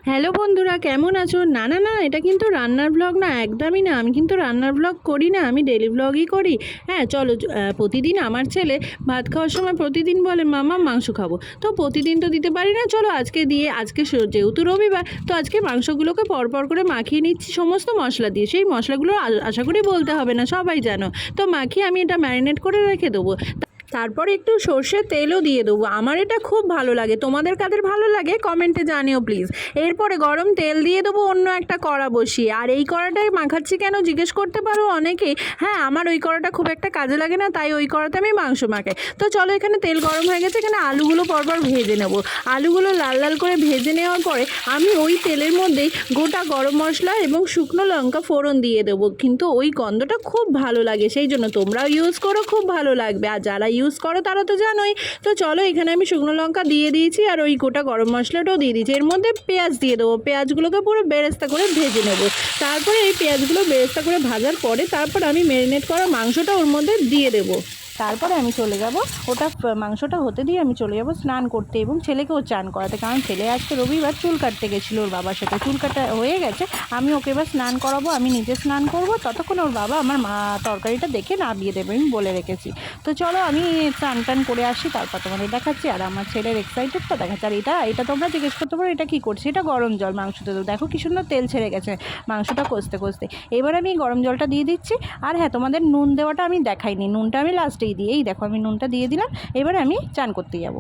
Hello বন্ধুরা, কেমন আছো? না না না, এটা কিন্তু রান্নার ব্লগ না, একদমই না। আমি কিন্তু রান্নার ব্লগ করি না, আমি ডেলি ব্লগই করি। হ্যাঁ চলো, প্রতিদিন আমার ছেলে ভাত খাওয়ার সময় প্রতিদিন বলে মামা মাংস খাবো। তো প্রতিদিন তো দিতে পারি না, চলো আজকে দিয়ে, যেহেতু রবিবার, তো আজকে মাংসগুলোকে পরপর করে মাখিয়ে নিচ্ছি সমস্ত মশলা দিয়ে। সেই মশলাগুলো আশা করি বলতে হবে না, সবাই জানো। তো মাখিয়ে আমি এটা ম্যারিনেট করে রেখে দেবো। তারপর একটু সর্ষের তেলও দিয়ে দেবো। আমার এটা খুব ভালো লাগে, তোমাদের কাদের ভালো লাগে কমেন্টে জানিও প্লিজ। এরপরে গরম তেল দিয়ে দেবো অন্য একটা কড়া বসিয়ে। আর এই কড়াটাই মাখাচ্ছি কেন জিজ্ঞেস করতে পারো অনেকেই। হ্যাঁ, আমার ওই কড়াটা খুব একটা কাজে লাগে না, তাই ওই কড়াতে আমি মাংস মাখাই। তো চলো, এখানে তেল গরম হয়ে গেছে, এখানে আলুগুলো পরপর ভেজে নেব। আলুগুলো লাল লাল করে ভেজে নেওয়ার পরে আমি ওই তেলের মধ্যেই গোটা গরম মশলা এবং শুকনো লঙ্কা ফোড়ন দিয়ে দেবো। কিন্তু ওই গন্ধটা খুব ভালো লাগে, সেই জন্য তোমরাও ইউজ করো, খুব ভালো লাগবে। আর যারা ইউজ করো তারা তো জানোই। তো চলো, এখানে আমি শুকনো লঙ্কা দিয়ে দিয়েছি আর ওই গোটা গরম মশলাটাও দিয়ে দিয়েছি। এর মধ্যে পেঁয়াজ দিয়ে দেবো, পেঁয়াজগুলোকে পুরো বেরেস্তা করে ভেজে নেব। তারপরে এই পেঁয়াজগুলো বেরেস্তা করে ভাজার পরে তারপর আমি ম্যারিনেট করা মাংসটা ওর মধ্যে দিয়ে দেবো। তারপরে আমি চলে যাব, মাংসটা হতে দিয়ে আমি চলে যাব স্নান করতে এবং ছেলেকেও চান করাতে। কারণ ছেলে আজকে রবিবার চুল কাটতে গেছিলো ওর বাবার সাথে, চুল কাটা হয়ে গেছে। আমি ওকে এবার স্নান করাবো, আমি নিজে স্নান করব, ততক্ষণ ওর বাবা আমার তরকারিটা দেখে নামিয়ে দেবে, আমি বলে রেখেছি। তো চলো আমি স্নান টান করে আসি, তারপর তোমাদের দেখাচ্ছি। আর আমার ছেলের এক্সাইটেডটা দেখাচ্ছি। আর এটা তোমরা জিজ্ঞেস করতে পারো এটা কী করছে, এটা গরম জল মাংসতে দেবো। দেখো কি সুন্দর তেল ছেড়ে গেছে মাংসটা কষতে কষতে। এবার আমি গরম জলটা দিয়ে দিচ্ছি। আর হ্যাঁ, তোমাদের নুন দেওয়াটা আমি দেখাইনি, নুনটা আমি লাস্টেই দিয়ে। এই দেখো, আমি নুনটা দিয়ে দিলাম। এবারে আমি চান করতে যাব।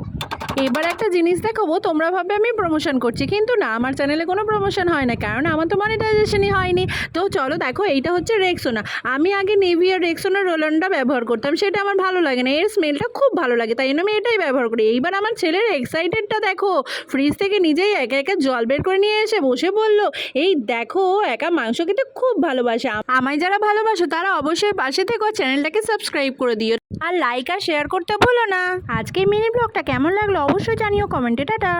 এবার একটা জিনিস দেখাবো, তোমরা ভাবে আমি প্রমোশন করছি, কিন্তু না, আমার চ্যানেলে কোনো প্রমোশন হয় না, কারণ আমার তো মনিটাইজেশনই হয়নি। তো চলো দেখো, এইটা হচ্ছে রেক্সোনা। আমি আগে নেভিয়া রেক্সোনা রোলনটা ব্যবহার করতাম, সেটা আমার ভালো লাগে না, এর স্মেলটা খুব ভালো লাগে, তাই জন্য আমি এটাই ব্যবহার করি। এইবার আমার ছেলের এক্সাইটেডটা দেখো, ফ্রিজ থেকে নিজেই একা একা জল বের করে নিয়ে এসে বসে বললো, এই দেখো একা মাংস খেতে খুব ভালোবাসে। আমায় যারা ভালোবাসো তারা অবশ্যই পাশে থেকো, চ্যানেলটাকে সাবস্ক্রাইব করে দিও আর লাইক আর শেয়ার করতে ভুলো না। আজকে মিনি ব্লগটা কেমন লাগলো অবশ্যই জানিও কমেন্টে। টাটা।